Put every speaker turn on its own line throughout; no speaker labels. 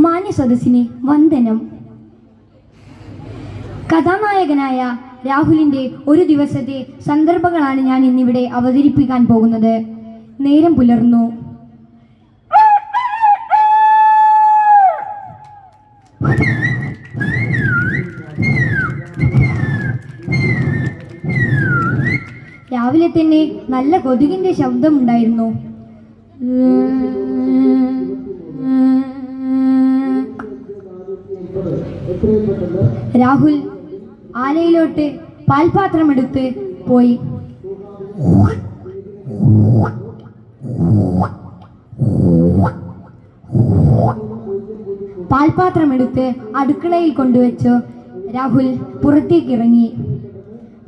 മാന്യ സദസ്സിന് വന്ദനം. കഥാനായകനായ രാഹുലിൻ്റെ ഒരു ദിവസത്തെ സന്ദർഭങ്ങളാണ് ഞാൻ ഇന്നിവിടെ അവതരിപ്പിക്കാൻ പോകുന്നത്. നേരം പുലർന്നു. രാവിലെ തന്നെ നല്ല കൊതുകിൻ്റെ ശബ്ദമുണ്ടായിരുന്നു. രാഹുൽ ആലയിലോട്ട് പാൽപാത്രമെടുത്ത് പോയി. പാൽപാത്രമെടുത്ത് അടുക്കളയിൽ കൊണ്ടുവച്ചു രാഹുൽ പുറത്തേക്ക് ഇറങ്ങി.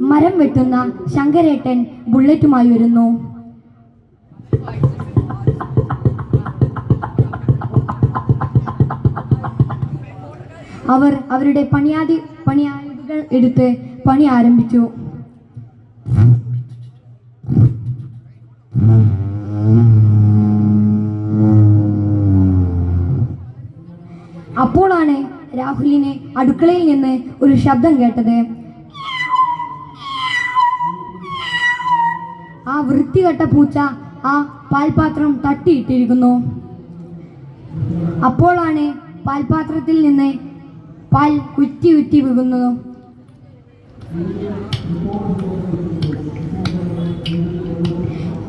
മരം വെട്ടുന്ന ശങ്കരേട്ടൻ ബുള്ളറ്റുമായി വരുന്നു. അവർ അവരുടെ പണിയായുധങ്ങൾ എടുത്ത് പണി ആരംഭിച്ചു. അപ്പോഴാണ് രാഹുലിനെ അടുക്കളയിൽ നിന്ന് ഒരു ശബ്ദം കേട്ടത്. ആ വൃത്തികെട്ട പൂച്ച ആ പാൽപാത്രം തട്ടിയിട്ടിരിക്കുന്നു. അപ്പോഴാണ് പാൽപാത്രത്തിൽ നിന്ന് പാൽ ഉറ്റി ഉറ്റി വീഴുന്നു.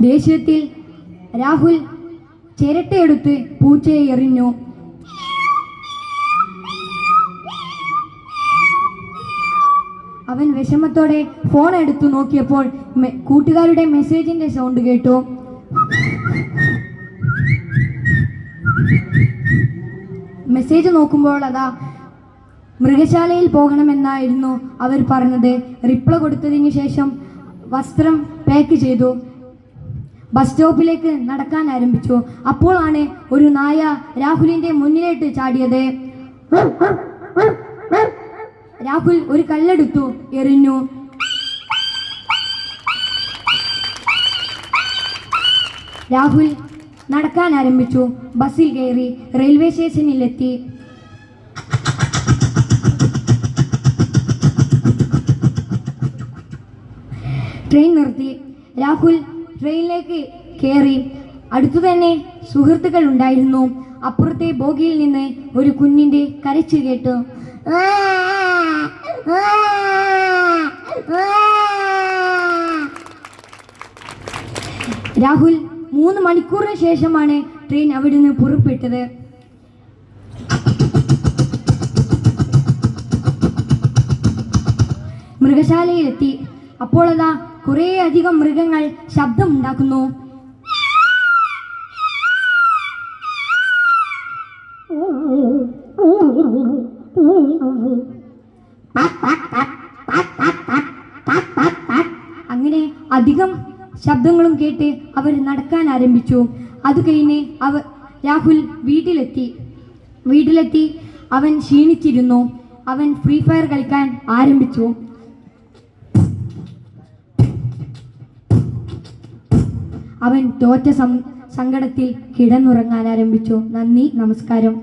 ദേഷ്യത്തിൽ രാഹുൽ ചിരട്ടയെടുത്ത് പൂച്ചയെ എറിഞ്ഞു. അവൻ വിഷമത്തോടെ ഫോൺ എടുത്തു നോക്കിയപ്പോൾ കൂട്ടുകാരുടെ മെസ്സേജിന്റെ സൗണ്ട് കേട്ടു. മെസ്സേജ് നോക്കുമ്പോൾ അതാ മൃഗശാലയിൽ പോകണമെന്നായിരുന്നു അവർ പറഞ്ഞത്. റിപ്ലൈ കൊടുത്തതിന് ശേഷം വസ്ത്രം പാക്ക് ചെയ്തു ബസ് സ്റ്റോപ്പിലേക്ക് നടക്കാൻ ആരംഭിച്ചു. അപ്പോഴാണ് ഒരു നായ രാഹുലിന്റെ മുന്നിലേക്ക് ചാടിയത്. രാഹുൽ ഒരു കല്ലെടുത്തു എറിഞ്ഞു. രാഹുൽ നടക്കാൻ ആരംഭിച്ചു. ബസ്സിൽ കയറി റെയിൽവേ സ്റ്റേഷനിലെത്തി. ട്രെയിൻ നിർത്തി. രാഹുൽ ട്രെയിനിലേക്ക് കയറി. അടുത്തു തന്നെ സുഹൃത്തുക്കൾ ഉണ്ടായിരുന്നു. അപ്പുറത്തെ ബോഗിയിൽ നിന്ന് ഒരു കുഞ്ഞിന്റെ കരച്ചിൽ കേട്ടു. രാഹുൽ 3 മണിക്കൂറിന് ശേഷമാണ് ട്രെയിൻ അവിടുന്ന് പുറപ്പെട്ടത്. മൃഗശാലയിലെത്തി. അപ്പോൾ അതാ കുറേ അധികം മൃഗങ്ങൾ ശബ്ദമുണ്ടാക്കുന്നു. അങ്ങനെ അധികം ശബ്ദങ്ങളും കേട്ട് അവർ നടക്കാൻ ആരംഭിച്ചു. അത് കഴിഞ്ഞ് രാഹുൽ വീട്ടിലെത്തി. അവൻ ക്ഷീണിച്ചിരുന്നു. അവൻ ഫ്രീ ഫയർ കളിക്കാൻ ആരംഭിച്ചു. അവൻ തോറ്റ സങ്കടത്തിൽ കിടന്നുറങ്ങാൻ ആരംഭിച്ചു. നന്ദി, നമസ്കാരം.